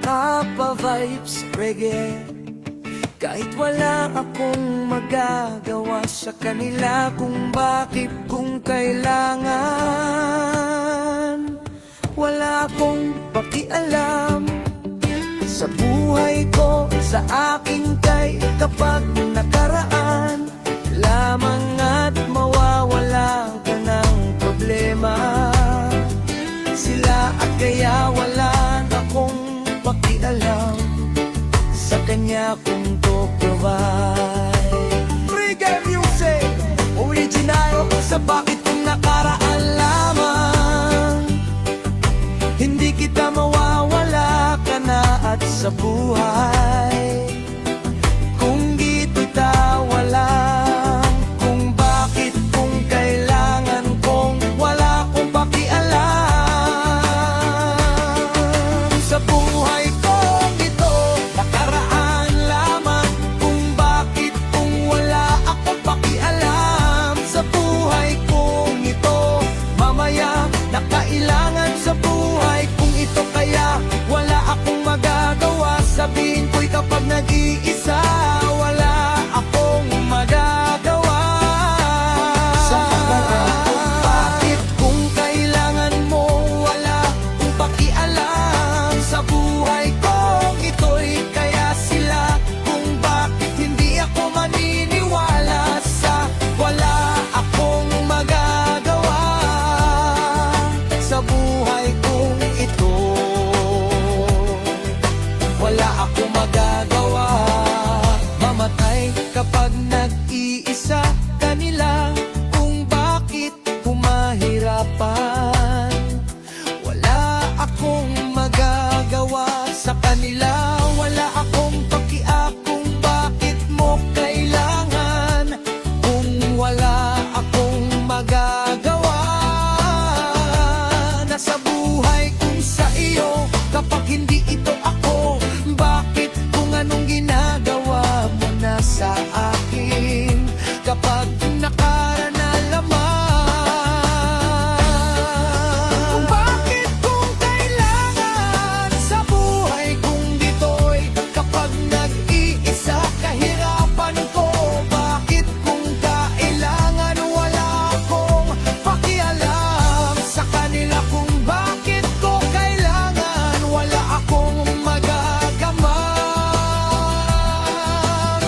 nakapa-vibes reggae. Kahit wala akong magagawa sa kanila, kung bakit, kung kailangan. Wala akong pakialam sa buhay ko, sa aking kay kapag nakaraan lamang at mawawala ka ng problema. Sila at kaya wala akong pakialam sa kanya kung to provide. Reggae music, original sa bakit kung nakaraan lamang. Hindi kita mawawala ka na at sa buhay kung di kita wala. Kung bakit, kung kailangan, kung wala akong pakialam sa buhay kong ito, nakaraan lamang. Kung bakit, kung wala akong pakialam sa buhay kong ito, mamaya nakailangan sa buhay kung ito, kaya wala akong magagawa. Sabihin ko'y kapag nag-iisa, wala akong magagawa sa nakaraan. Kung bakit, kung kailangan mo, wala akong pakialam sa buhay kong ito'y, kaya sila kung bakit hindi ako maniniwala sa wala akong magagawa sa buhay kong ito. Wala akong magagawa, mamatay kapag nag-iisa kanila, kung bakit kumahirapan. Wala akong magagawa sa kanila, wala akong pakiak kung bakit mo kailangan. Kung wala akong magagawa na sa buhay kung sa iyo, kapag hindi ito ako, bakit, kung anong ginagawa mo na sa akin kapag nakarana lamang. Kung bakit, kung kailangan sa buhay kung dito'y, kapag nag-iisa kahirapan ko. Bakit, kung kailangan, wala akong pakialam sa kanila. Kung bakit ko kailangan, wala akong magagamang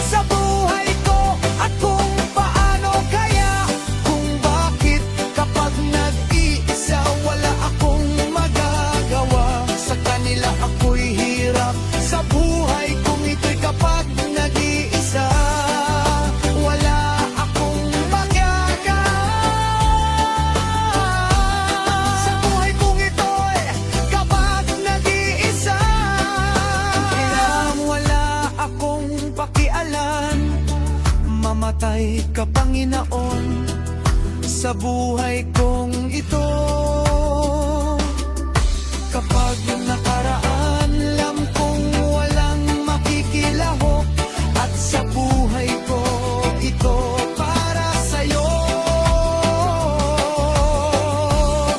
sa buhay ko. At kung paano kaya, kung bakit kapag nag-iisa, wala akong magagawa sa kanila. Ako'y hirap sa buhay kung ito'y kapag nag-iisa, wala akong magagawa sa buhay kong ito'y kapag nag-iisa. Kailangan wala akong pakialam, mamatay ka Panginoon sa buhay kong ito. Kapag nakaraan, alam kong walang makikilahok, at sa buhay ko ito para sa'yo.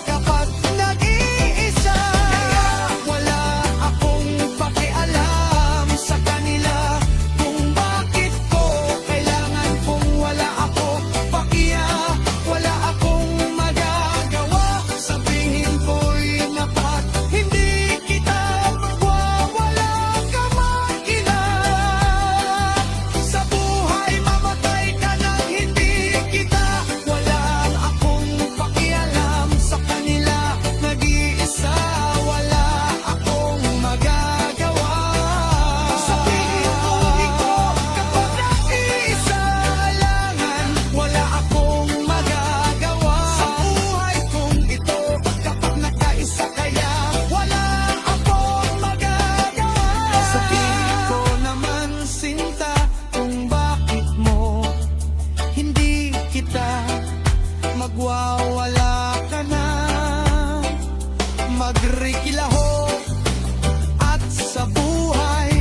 Kapag nag-iisa, kaya wala akong pakialam sa kanila. Kung bakit ko kailangan, kung wala ako pakiya, wala akong magagawa. Sabihin ko'y napat, hindi kita magwawala ka mag-ina. Sa buhay mamatay ka nang hindi kita, wala akong pakialam sa kanila. Nag-iisa, wala akong magagawa. Sabihin ko ikaw, kapag nag-iisa langan, wala akong magagawa sa buhay kong ito. Kapag nagkaisa, kaya wala akong magagawa. Sabihin ko naman, sinta, kung bakit mo hindi kita magwawala ka na. Magrikilahok at sa buhay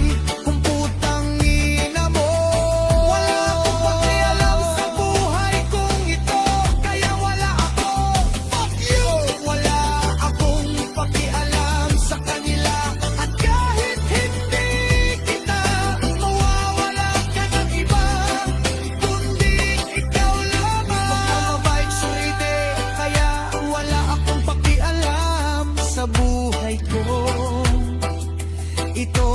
kung putang ina mo, wala akong pakialam sa buhay kong ito. Kaya wala ako, fuck you. Wala akong pakialam sa kanila, at kahit sa buhay ko. Ito